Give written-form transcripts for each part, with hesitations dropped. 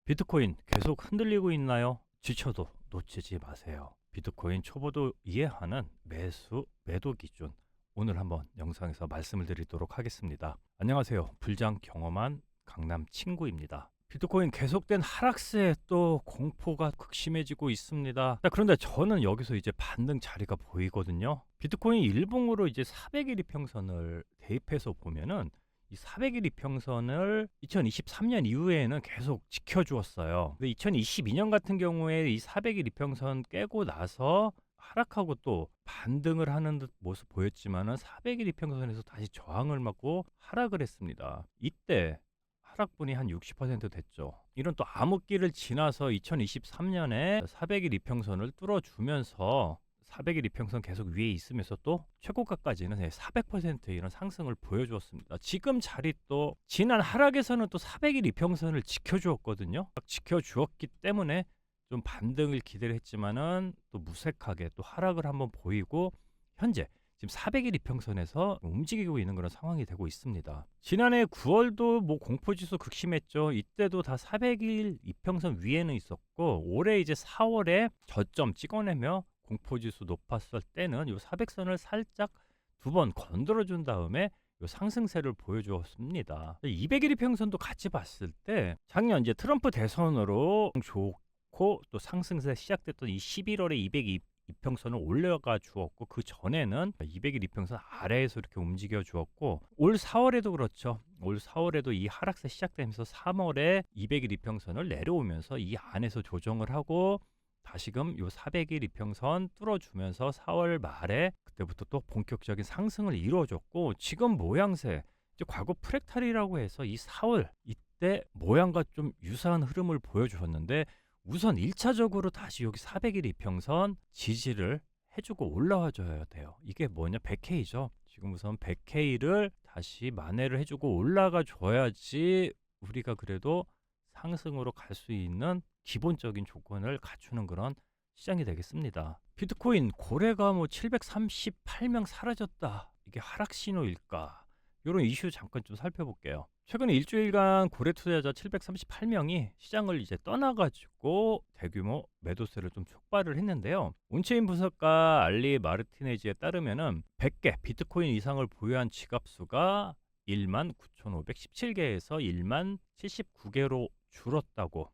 비트코인 계속 흔들리고 있나요? 지쳐도 놓치지 마세요. 비트코인 초보도 이해하는 매수, 매도 기준. 오늘 한번 영상에서 말씀을 드리도록 하겠습니다. 안녕하세요. 불장 경험한 강남 친구입니다. 비트코인 계속된 하락세에 또 공포가 극심해지고 있습니다. 자, 그런데 저는 여기서 이제 반등 자리가 보이거든요. 비트코인 일봉으로 이제 400일 이평선을 대입해서 보면은 이 400일 이평선을 2023년 이후에는 계속 지켜주었어요. 근데 2022년 같은 경우에 이 400일 이평선 깨고 나서 하락하고 또 반등을 하는 듯 모습 보였지만은 400일 이평선에서 다시 저항을 맞고 하락을 했습니다. 이때 하락분이 한 60% 됐죠. 이런 또 암흑기를 지나서 2023년에 400일 이평선을 뚫어주면서 400일 이평선 계속 위에 있으면서 또 최고가까지는 400% 이런 상승을 보여주었습니다. 지금 자리 또 지난 하락에서는 또 400일 이평선을 지켜주었거든요. 지켜주었기 때문에 좀 반등을 기대를 했지만은 또 무색하게 또 하락을 한번 보이고 현재 지금 400일 이평선에서 움직이고 있는 그런 상황이 되고 있습니다. 지난해 9월도 뭐 공포지수 극심했죠. 이때도 다 400일 이평선 위에는 있었고 올해 이제 4월에 저점 찍어내며 공포지수 높았을 때는 이 400선을 살짝 두 번 건드려준 다음에 요 상승세를 보여주었습니다. 200일 이평선도 같이 봤을 때 작년 이제 트럼프 대선으로 좋고 또 상승세 시작됐던 이 11월에 200 이평선을 올려가 주었고 그 전에는 200일 이평선 아래에서 이렇게 움직여 주었고 올 4월에도 그렇죠. 올 4월에도 이 하락세 시작되면서 3월에 200일 이평선을 내려오면서 이 안에서 조정을 하고 다시금 요 400일 이평선 뚫어주면서 4월 말에 그때부터 또 본격적인 상승을 이루어줬고 지금 모양새 이제 과거 프랙탈이라고 해서 이 4월 이때 모양과 좀 유사한 흐름을 보여주었는데 우선 1차적으로 다시 여기 400일 이평선 지지를 해주고 올라와 줘야 돼요. 이게 뭐냐 100K죠. 지금 우선 100K를 다시 만회를 해주고 올라가 줘야지 우리가 그래도 상승으로 갈 수 있는 기본적인 조건을 갖추는 그런 시장이 되겠습니다. 비트코인 고래가 뭐 738명 사라졌다. 이게 하락 신호일까? 이런 이슈 잠깐 좀 살펴볼게요. 최근 일주일간 고래 투자자 738명이 시장을 이제 떠나가지고 대규모 매도세를 좀 촉발을 했는데요. 온체인 분석가 알리 마르티네즈에 따르면은 100개 비트코인 이상을 보유한 지갑수가 19,517개에서 10,079개로 줄었다고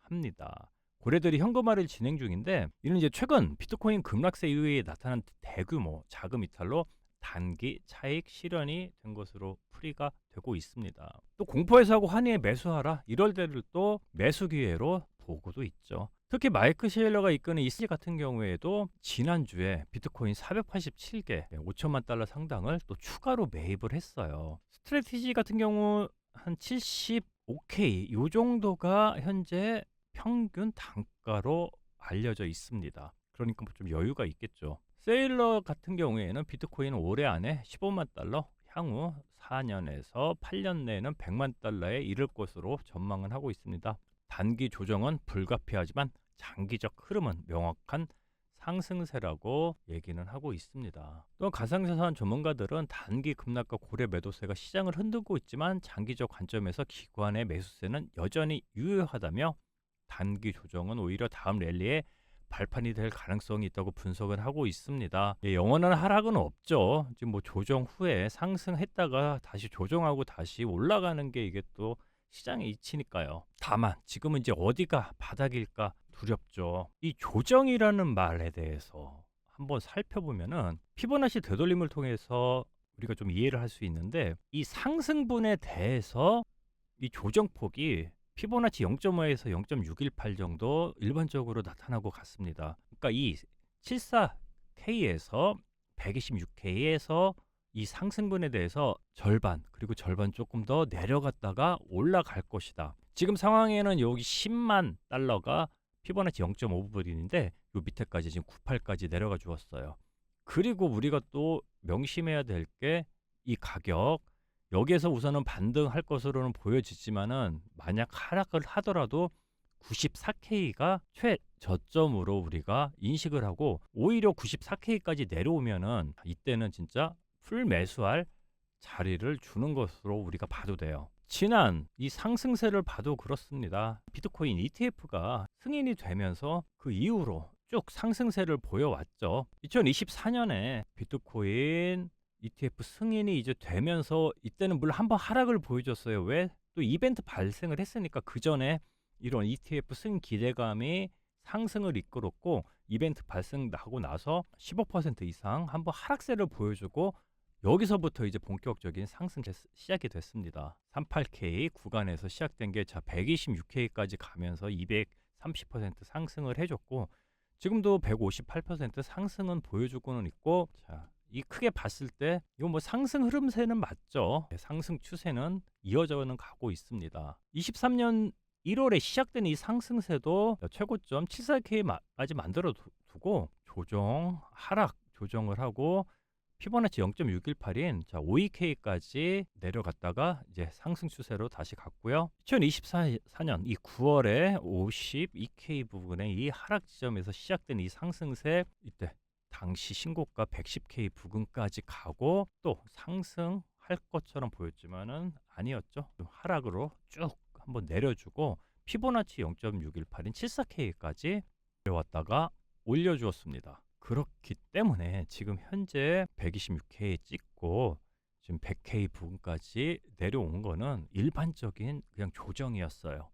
합니다. 고래들이 현금화를 진행 중인데 이는 이제 최근 비트코인 급락세 이후에 나타난 대규모 자금 이탈로 단기 차익 실현이 된 것으로 풀이가 되고 있습니다. 또 공포에서 하고 환희에 매수하라 이럴 때를 또 매수 기회로 보고도 있죠. 특히 마이크 셰일러가 이끄는 이씨 같은 경우에도 지난주에 비트코인 487개 5천만 달러 상당을 또 추가로 매입을 했어요. 스트래티지 같은 경우 한 75K 요 정도가 현재 평균 단가로 알려져 있습니다. 그러니까 좀 여유가 있겠죠. 세일러 같은 경우에는 비트코인은 올해 안에 15만 달러, 향후 4년에서 8년 내에는 100만 달러에 이를 것으로 전망을 하고 있습니다. 단기 조정은 불가피하지만 장기적 흐름은 명확한 상승세라고 얘기는 하고 있습니다. 또 가상자산 전문가들은 단기 급락과 고래 매도세가 시장을 흔들고 있지만 장기적 관점에서 기관의 매수세는 여전히 유효하다며 단기 조정은 오히려 다음 랠리에 발판이 될 가능성이 있다고 분석을 하고 있습니다. 영원한 하락은 없죠. 지금 뭐 조정 후에 상승했다가 다시 조정하고 다시 올라가는 게 이게 또 시장의 이치니까요. 다만 지금은 이제 어디가 바닥일까 두렵죠. 이 조정이라는 말에 대해서 한번 살펴보면은 피보나치 되돌림을 통해서 우리가 좀 이해를 할 수 있는데 이 상승분에 대해서 이 조정폭이 피보나치 0.5에서 0.618 정도 일반적으로 나타나고 갔습니다. 그러니까 이 74K에서 126K에서 이 상승분에 대해서 절반 그리고 절반 조금 더 내려갔다가 올라갈 것이다. 지금 상황에는 여기 10만 달러가 피보나치 0.5부분인데 요 밑에까지 지금 98까지 내려가 주었어요. 그리고 우리가 또 명심해야 될 게 이 가격 여기에서 우선은 반등할 것으로는 보여지지만은 만약 하락을 하더라도 94K가 최저점으로 우리가 인식을 하고 오히려 94K까지 내려오면은 이때는 진짜 풀 매수할 자리를 주는 것으로 우리가 봐도 돼요. 지난 이 상승세를 봐도 그렇습니다. 비트코인 ETF가 승인이 되면서 그 이후로 쭉 상승세를 보여왔죠. 2024년에 비트코인 ETF 승인이 이제 되면서 이때는 물론 한번 하락을 보여줬어요. 왜? 또 이벤트 발생을 했으니까 그 전에 이런 ETF 승인 기대감이 상승을 이끌었고 이벤트 발생하고 나서 15% 이상 한번 하락세를 보여주고 여기서부터 이제 본격적인 상승 시작이 됐습니다. 38K 구간에서 시작된 게 126K까지 가면서 230% 상승을 해줬고 지금도 158% 상승은 보여주고는 있고 이 크게 봤을 때 이거 뭐 상승 흐름세는 맞죠. 상승 추세는 이어져는 가고 있습니다. 23년 1월에 시작된 이 상승세도 최고점 74K까지 만들어 두고 하락 조정을 하고 피보나치 0.618인 52K까지 내려갔다가 이제 상승 추세로 다시 갔고요. 2024년 이 9월에 52K 부근에 이 하락 지점에서 시작된 이 상승세 이때 당시 신고가 110K 부근까지 가고 또 상승할 것처럼 보였지만은 아니었죠. 좀 하락으로 쭉 한번 내려주고 피보나치 0.618인 74K까지 내려왔다가 올려주었습니다. 그렇기 때문에 지금 현재 126K 찍고 지금 100K 부근까지 내려온 거는 일반적인 그냥 조정이었어요.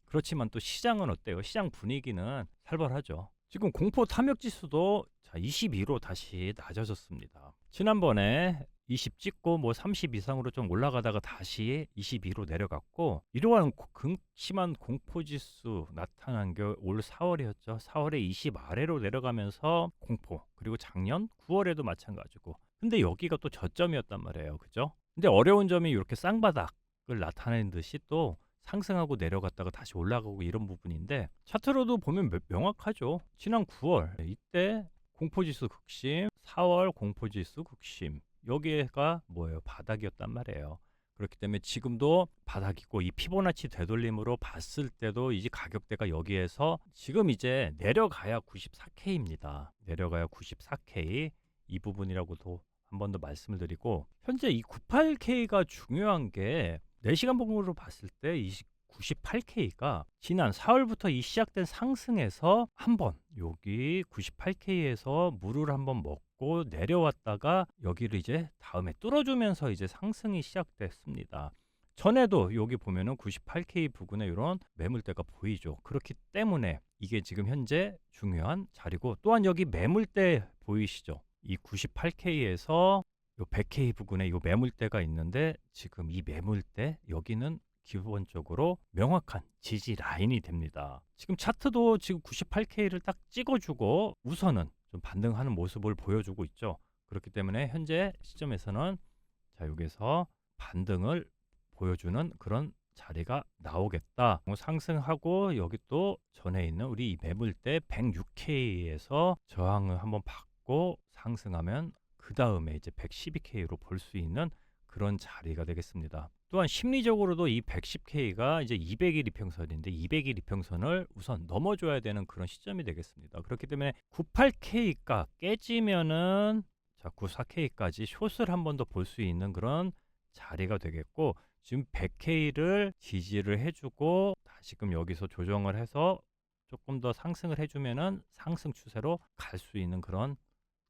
그렇지만 또 시장은 어때요? 시장 분위기는 살벌하죠. 지금 공포 탐욕 지수도 22로 다시 낮아졌습니다. 지난번에 20 찍고 뭐 30 이상으로 좀 올라가다가 다시 22로 내려갔고 이러한 극심한 공포 지수 나타난 게 올 4월이었죠. 4월에 20 아래로 내려가면서 공포, 그리고 작년 9월에도 마찬가지고. 근데 여기가 또 저점이었단 말이에요. 그죠? 근데 어려운 점이 이렇게 쌍바닥을 나타내는 듯이 또 상승하고 내려갔다가 다시 올라가고 이런 부분인데 차트로도 보면 명확하죠. 지난 9월 이때 공포지수 극심, 4월 공포지수 극심, 여기가 뭐예요? 바닥이었단 말이에요. 그렇기 때문에 지금도 바닥이고 이 피보나치 되돌림으로 봤을 때도 이제 가격대가 여기에서 지금 이제 내려가야 94K입니다. 내려가야 94K 이 부분이라고도 한 번 더 말씀을 드리고 현재 이 98K가 중요한 게 4시간 봉으로 봤을 때 이 98K가 지난 4월부터 이 시작된 상승에서 한번 여기 98K에서 물을 한번 먹고 내려왔다가 여기를 이제 다음에 뚫어주면서 이제 상승이 시작됐습니다. 전에도 여기 보면은 98K 부근에 이런 매물대가 보이죠. 그렇기 때문에 이게 지금 현재 중요한 자리고 또한 여기 매물대 보이시죠? 이 98K에서 요 100K 부근에 요 매물대가 있는데 지금 이 매물대 여기는 기본적으로 명확한 지지 라인이 됩니다. 지금 차트도 지금 98K를 딱 찍어주고 우선은 좀 반등하는 모습을 보여주고 있죠. 그렇기 때문에 현재 시점에서는 여기서 반등을 보여주는 그런 자리가 나오겠다. 상승하고 여기 또 전에 있는 우리 이 매물대 106K에서 저항을 한번 받고 상승하면 그 다음에 이제 112K로 볼 수 있는 그런 자리가 되겠습니다. 또한 심리적으로도 이 110K가 이제 200일 이평선인데 200일 이평선을 우선 넘어줘야 되는 그런 시점이 되겠습니다. 그렇기 때문에 98K가 깨지면은 94K까지 숏을 한 번 더 볼 수 있는 그런 자리가 되겠고 지금 100K를 지지를 해주고 다시금 여기서 조정을 해서 조금 더 상승을 해주면은 상승 추세로 갈 수 있는 그런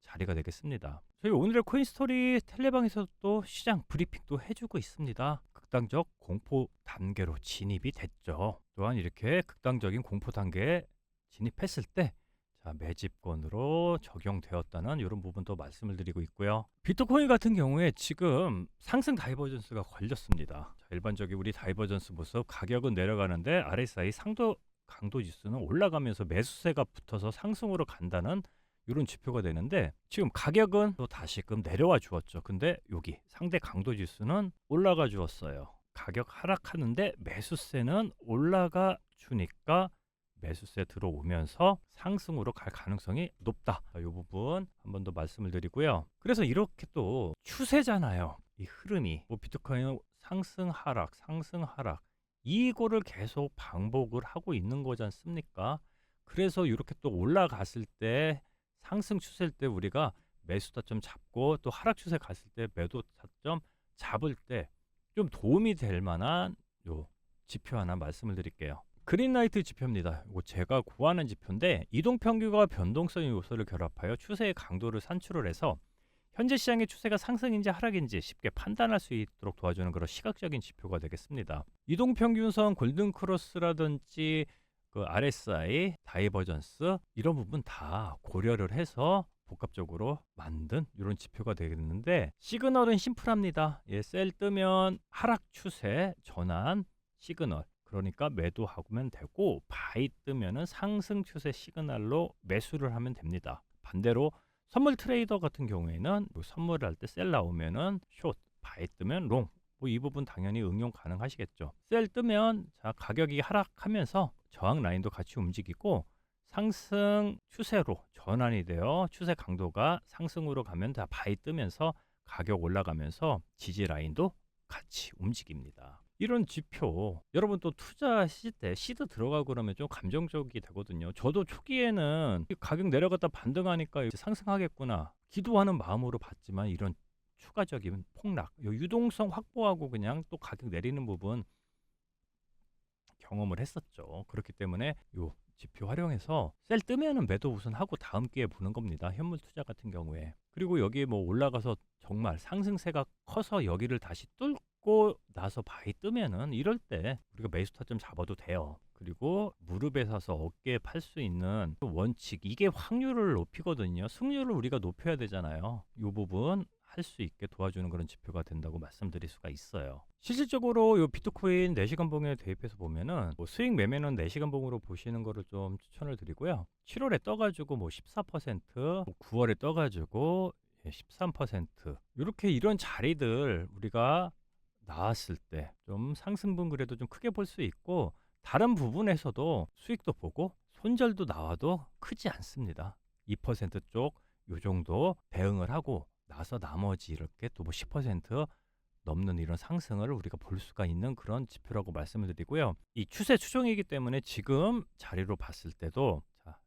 자리가 되겠습니다. 저희 오늘의 코인스토리 텔레방에서 또 시장 브리핑도 해주고 있습니다. 극단적 공포 단계로 진입이 됐죠. 또한 이렇게 극단적인 공포 단계에 진입했을 때 매집권으로 적용되었다는 이런 부분도 말씀을 드리고 있고요. 비트코인 같은 경우에 지금 상승 다이버전스가 걸렸습니다. 일반적인 우리 다이버전스 모습 가격은 내려가는데 RSI 상도 강도 지수는 올라가면서 매수세가 붙어서 상승으로 간다는 이런 지표가 되는데 지금 가격은 또 다시금 내려와 주었죠. 근데 여기 상대 강도 지수는 올라가 주었어요. 가격 하락하는데 매수세는 올라가 주니까 매수세 들어오면서 상승으로 갈 가능성이 높다. 이 부분 한 번 더 말씀을 드리고요. 그래서 이렇게 또 추세잖아요. 이 흐름이 비트코인은 상승 하락 이거를 계속 반복을 하고 있는 거지 않습니까? 그래서 이렇게 또 올라갔을 때 상승 추세일 때 우리가 매수 타점 잡고 또 하락 추세 갔을 때 매도 타점 잡을 때 좀 도움이 될 만한 요 지표 하나 말씀을 드릴게요. 그린라이트 지표입니다. 이거 제가 구하는 지표인데 이동평균과 변동성 요소를 결합하여 추세의 강도를 산출을 해서 현재 시장의 추세가 상승인지 하락인지 쉽게 판단할 수 있도록 도와주는 그런 시각적인 지표가 되겠습니다. 이동평균선, 골든크로스라든지 그 RSI, 다이버전스 이런 부분 다 고려를 해서 복합적으로 만든 이런 지표가 되겠는데 시그널은 심플합니다. 예, 셀 뜨면 하락 추세 전환 시그널, 그러니까 매도하면 되고, 바이 뜨면은 상승 추세 시그널로 매수를 하면 됩니다. 반대로 선물 트레이더 같은 경우에는 뭐 선물을 할 때 셀 나오면은 숏, 바이 뜨면 롱, 뭐 이 부분 당연히 응용 가능하시겠죠. 셀 뜨면 자 가격이 하락하면서 저항 라인도 같이 움직이고 상승 추세로 전환이 되어 추세 강도가 상승으로 가면 다 바이 뜨면서 가격 올라가면서 지지 라인도 같이 움직입니다. 이런 지표 여러분 또 투자하실 때 시드 들어가고 그러면 좀 감정적이 되거든요. 저도 초기에는 가격 내려갔다 반등하니까 이제 상승하겠구나 기도하는 마음으로 봤지만 이런 추가적인 폭락, 요 유동성 확보하고 그냥 또 가격 내리는 부분 경험을 했었죠. 그렇기 때문에 요 지표 활용해서 셀 뜨면은 매도 우선 하고 다음 기회에 보는 겁니다. 현물 투자 같은 경우에. 그리고 여기 뭐 올라가서 정말 상승세가 커서 여기를 다시 뚫고 나서 바이 뜨면은 이럴 때 우리가 매수 타점 잡아도 돼요. 그리고 무릎에 서서 어깨에 팔 수 있는 그 원칙, 이게 확률을 높이거든요. 승률을 우리가 높여야 되잖아요. 이 부분 할 수 있게 도와주는 그런 지표가 된다고 말씀드릴 수가 있어요. 실질적으로 이 비트코인 4시간 봉에 대입해서 보면은 뭐 수익 매매는 4시간 봉으로 보시는 거를 좀 추천을 드리고요. 7월에 떠가지고 뭐 14%, 뭐 9월에 떠가지고 13%, 이렇게 이런 자리들 우리가 나왔을 때 좀 상승분 그래도 좀 크게 볼 수 있고, 다른 부분에서도 수익도 보고 손절도 나와도 크지 않습니다. 2%쪽 요 정도 대응을 하고 나서 나머지 이렇게 또 뭐 10% 넘는 이런 상승을 우리가 볼 수가 있는 그런 지표라고 말씀을 드리고요. 이 추세 추종이기 때문에 지금 자리로 봤을 때도 자,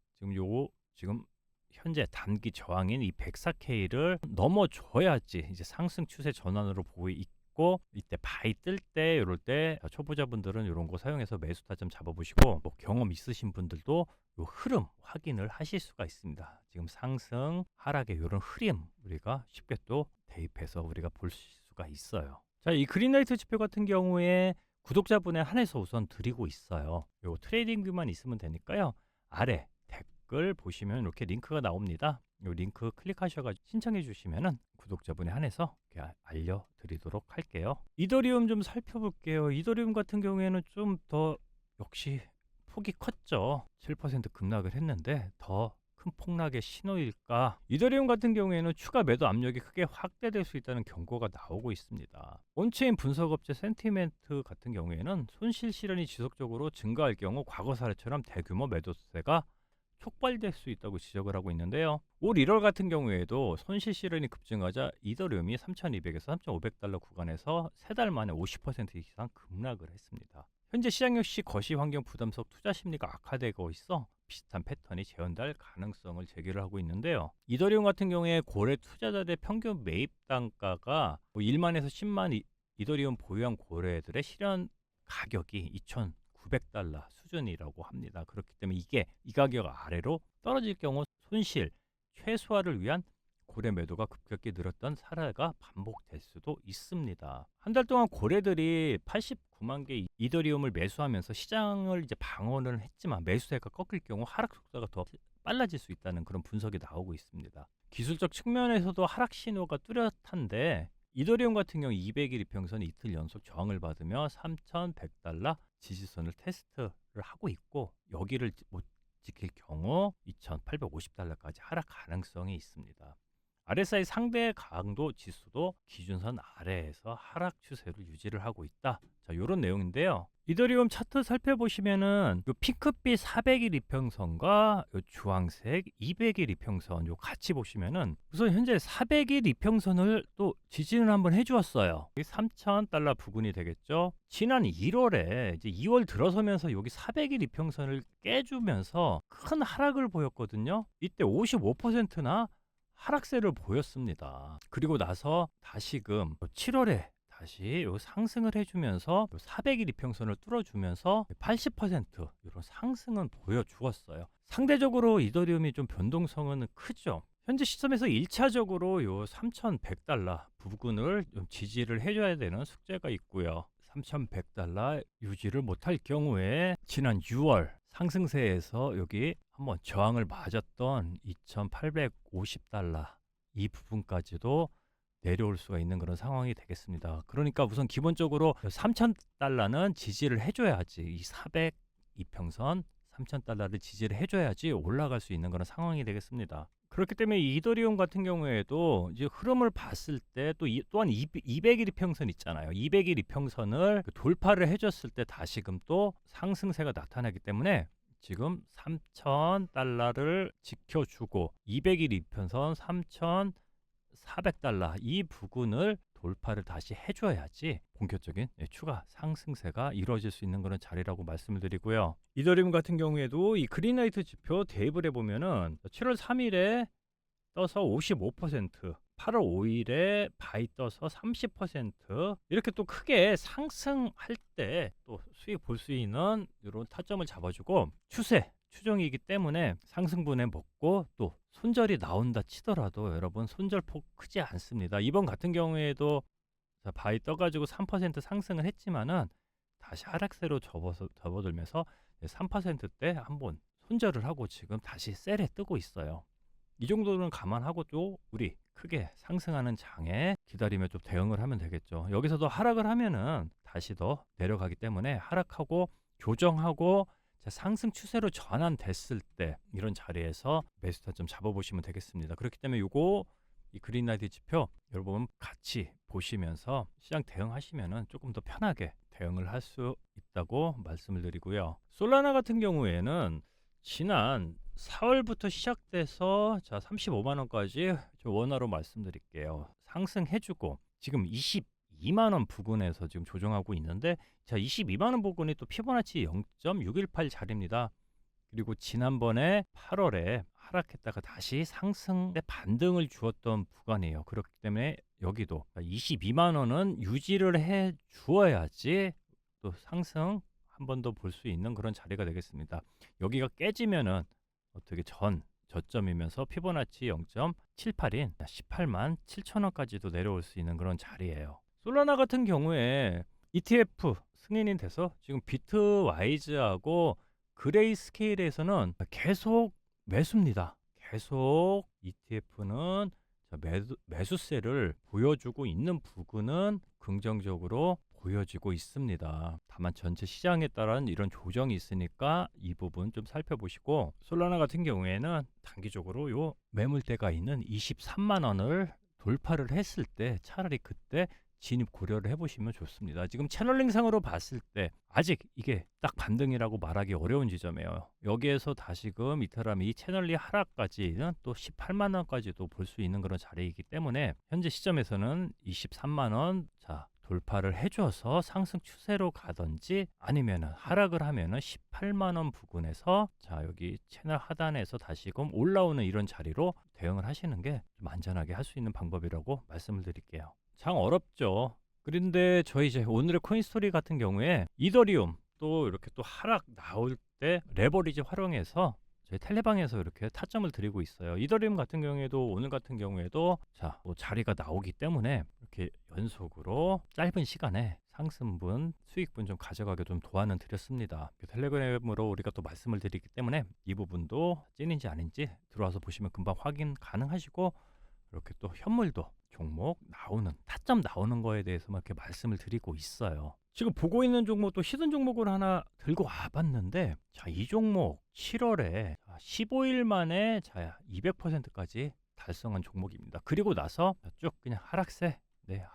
지금 현재 단기 저항인 이 104K를 넘어줘야지 이제 상승 추세 전환으로 보고 있고, 이때 바이 뜰 때 이럴 때 초보자분들은 이런 거 사용해서 매수 타점 잡아보시고, 뭐 경험 있으신 분들도 요 흐름 확인을 하실 수가 있습니다. 지금 상승 하락의 이런 흐름 우리가 쉽게 또 대입해서 우리가 볼 수가 있어요. 자, 이 그린라이트 지표 같은 경우에 구독자분에 한해서 우선 드리고 있어요. 요 트레이딩 뷰만 있으면 되니까요. 아래 댓글 보시면 이렇게 링크가 나옵니다. 요 링크 클릭하셔가지고 신청해 주시면은 구독자분에 한해서 알려드리도록 할게요. 이더리움 좀 살펴볼게요. 이더리움 같은 경우에는 좀 더 역시 폭이 컸죠. 7% 급락을 했는데 더 큰 폭락의 신호일까? 이더리움 같은 경우에는 추가 매도 압력이 크게 확대될 수 있다는 경고가 나오고 있습니다. 온체인 분석업체 센티멘트 같은 경우에는 손실 실현이 지속적으로 증가할 경우 과거 사례처럼 대규모 매도세가 촉발될 수 있다고 지적을 하고 있는데요. 올 1월 같은 경우에도 손실 실현이 급증하자 이더리움이 3,200에서 3,500달러 구간에서 3달 만에 50% 이상 급락을 했습니다. 현재 시장 역시 거시 환경 부담 속 투자 심리가 악화되고 있어 비슷한 패턴이 재현될 가능성을 제기를 하고 있는데요. 이더리움 같은 경우에 고래 투자자들의 평균 매입 단가가 1만에서 10만 이더리움 보유한 고래들의 실현 가격이 2,900달러 수준이라고 합니다. 그렇기 때문에 이게 이 가격 아래로 떨어질 경우 손실 최소화를 위한 고래 매도가 급격히 늘었던 사례가 반복될 수도 있습니다. 한 달 동안 고래들이 89만 개 이더리움을 매수하면서 시장을 이제 방어는 했지만 매수세가 꺾일 경우 하락 속도가 더 빨라질 수 있다는 그런 분석이 나오고 있습니다. 기술적 측면에서도 하락 신호가 뚜렷한데 이더리움 같은 경우 200일 이평선이 이틀 연속 저항을 받으며 3,100달러 지지선을 테스트를 하고 있고, 여기를 못 지킬 경우 2,850달러까지 하락 가능성이 있습니다. RSI 상대 강도 지수도 기준선 아래에서 하락 추세를 유지를 하고 있다. 자, 이런 내용인데요. 이더리움 차트 살펴보시면은 요 핑크빛 400일 이평선과 요 주황색 200일 이평선 요 같이 보시면은 우선 현재 400일 이평선을 또 지지를 한번 해주었어요. 3,000달러 부근이 되겠죠. 지난 1월에 이제 2월 들어서면서 여기 400일 이평선을 깨주면서 큰 하락을 보였거든요. 이때 55%나 하락세를 보였습니다. 그리고 나서 다시금 7월에 다시 요 상승을 해주면서 400일 이평선을 뚫어주면서 80% 이런 상승은 보여주었어요. 상대적으로 이더리움이 좀 변동성은 크죠. 현재 시점에서 1차적으로 요 3,100달러 부근을 좀 지지를 해줘야 되는 숙제가 있고요. 3,100달러 유지를 못할 경우에 지난 6월 상승세에서 여기 한번 저항을 맞았던 2,850달러 이 부분까지도 내려올 수가 있는 그런 상황이 되겠습니다. 그러니까 우선 기본적으로 3,000달러는 지지를 해줘야지, 이 400 이평선 3,000달러를 지지를 해줘야지 올라갈 수 있는 그런 상황이 되겠습니다. 그렇기 때문에 이더리움 같은 경우에도 이제 흐름을 봤을 때 또한 200일 이평선 있잖아요. 200일 이평선을 돌파를 해줬을 때 다시금 또 상승세가 나타나기 때문에 지금 3,000달러를 지켜주고 200일 이평선 3,400달러 이 부근을 돌파를 다시 해줘야지 본격적인 추가 상승세가 이루어질 수 있는 그런 자리라고 말씀을 드리고요. 이더리움 같은 경우에도 이 그린라이트 지표 대입을 해보면은 7월 3일에 떠서 55%, 8월 5일에 바이 떠서 30% 이렇게 또 크게 상승할 때 또 수익 볼 수 있는 이런 타점을 잡아주고 추정이기 때문에 상승분에 먹고 또 손절이 나온다 치더라도 여러분 손절폭 크지 않습니다. 이번 같은 경우에도 바이 떠가지고 3% 상승을 했지만은 다시 하락세로 접어들면서 3%대 한번 손절을 하고 지금 다시 셀에 뜨고 있어요. 이 정도는 감안하고도 우리 크게 상승하는 장에 기다리며 좀 대응을 하면 되겠죠. 여기서도 하락을 하면은 다시 더 내려가기 때문에 하락하고 조정하고 상승 추세로 전환됐을 때 이런 자리에서 매수 타점 잡아보시면 되겠습니다. 그렇기 때문에 이 그린라이트 지표 여러분 같이 보시면서 시장 대응하시면은 조금 더 편하게 대응을 할 수 있다고 말씀을 드리고요. 솔라나 같은 경우에는 지난 4월부터 시작돼서 35만 원까지 원화로 말씀드릴게요. 상승해주고 지금 22만 원 부근에서 지금 조정하고 있는데 22만 원 부근이 또 피보나치 0.618 자리입니다. 그리고 지난번에 8월에 하락했다가 다시 상승의 반등을 주었던 구간이에요. 그렇기 때문에 여기도 22만 원은 유지를 해 주어야지 또 상승 한 번 더 볼 수 있는 그런 자리가 되겠습니다. 여기가 깨지면은 어떻게 저점이면서 피보나치 0.78인 18만 7천 원까지도 내려올 수 있는 그런 자리예요. 솔라나 같은 경우에 ETF 승인이 돼서 지금 비트와이즈하고 그레이 스케일에서는 계속 매수입니다. 계속 ETF는 매수세를 보여주고 있는 부분은 긍정적으로 보여지고 있습니다. 다만 전체 시장에 따른 이런 조정이 있으니까 이 부분 좀 살펴보시고, 솔라나 같은 경우에는 단기적으로 요 매물대가 있는 23만 원을 돌파를 했을 때 차라리 그때 진입 고려를 해보시면 좋습니다. 지금 채널링상으로 봤을 때 아직 이게 딱 반등이라고 말하기 어려운 지점이에요. 여기에서 다시금 이탈하면 이 채널리 하락까지는 또 18만 원까지도 볼 수 있는 그런 자리이기 때문에 현재 시점에서는 23만 원 돌파를 해줘서 상승 추세로 가든지 아니면은 하락을 하면은 18만 원 부근에서 여기 채널 하단에서 다시금 올라오는 이런 자리로 대응을 하시는 게 좀 안전하게 할 수 있는 방법이라고 말씀을 드릴게요. 장 어렵죠. 그런데 저희 이제 오늘의 코인스토리 같은 경우에 이더리움 또 이렇게 또 하락 나올 때 레버리지 활용해서 저희 텔레방에서 이렇게 타점을 드리고 있어요. 이더리움 같은 경우에도 오늘 같은 경우에도 또 자리가 나오기 때문에 이렇게 연속으로 짧은 시간에 상승분, 수익분 좀 가져가게 좀 도안은 드렸습니다. 텔레그램으로 우리가 또 말씀을 드리기 때문에 이 부분도 찐인지 아닌지 들어와서 보시면 금방 확인 가능하시고, 이렇게 또 현물도 종목 나오는 타점 나오는 거에 대해서만 이렇게 말씀을 드리고 있어요. 지금 보고 있는 종목 또 히든 종목을 하나 들고 와봤는데 이 종목 7월에 15일 만에 200%까지 달성한 종목입니다. 그리고 나서 쭉 그냥 하락세,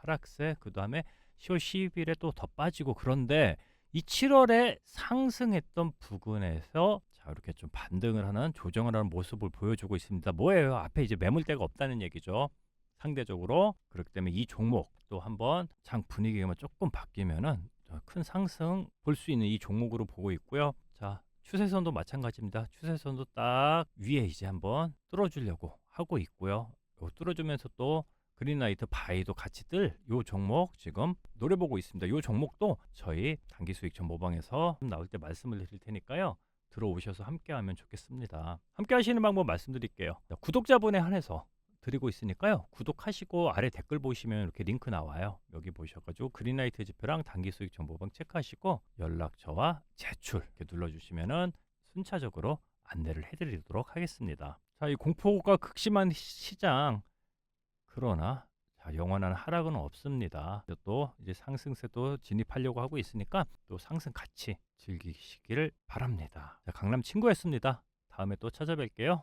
하락세, 그 다음에 10월 10일에 또 더 빠지고, 그런데 이 7월에 상승했던 부근에서 이렇게 좀 반등을 하는, 조정을 하는 모습을 보여주고 있습니다. 뭐예요? 앞에 이제 매물대가 없다는 얘기죠. 상대적으로. 그렇기 때문에 이 종목 또 한번 장 분위기가 조금 바뀌면은 큰 상승 볼 수 있는 이 종목으로 보고 있고요. 추세선도 마찬가지입니다. 추세선도 딱 위에 이제 한번 뚫어주려고 하고 있고요. 뚫어주면서 또 그린라이트 바이도 같이 뜰 요 종목 지금 노려보고 있습니다. 요 종목도 저희 단기 수익 정보방에서 나올 때 말씀을 드릴 테니까요. 들어오셔서 함께 하면 좋겠습니다. 함께 하시는 방법 말씀드릴게요. 자, 구독자분에 한해서 드리고 있으니까요. 구독하시고 아래 댓글 보시면 이렇게 링크 나와요. 여기 보셔가지고 그린라이트 지표랑 단기 수익 정보방 체크하시고 연락처와 제출 이렇게 눌러주시면은 순차적으로 안내를 해드리도록 하겠습니다. 자, 이 공포가 극심한 시장 그러나 자, 영원한 하락은 없습니다. 또 이제 상승세도 진입하려고 하고 있으니까 또 상승 같이 즐기시기를 바랍니다. 자, 강남 친구였습니다. 다음에 또 찾아뵐게요.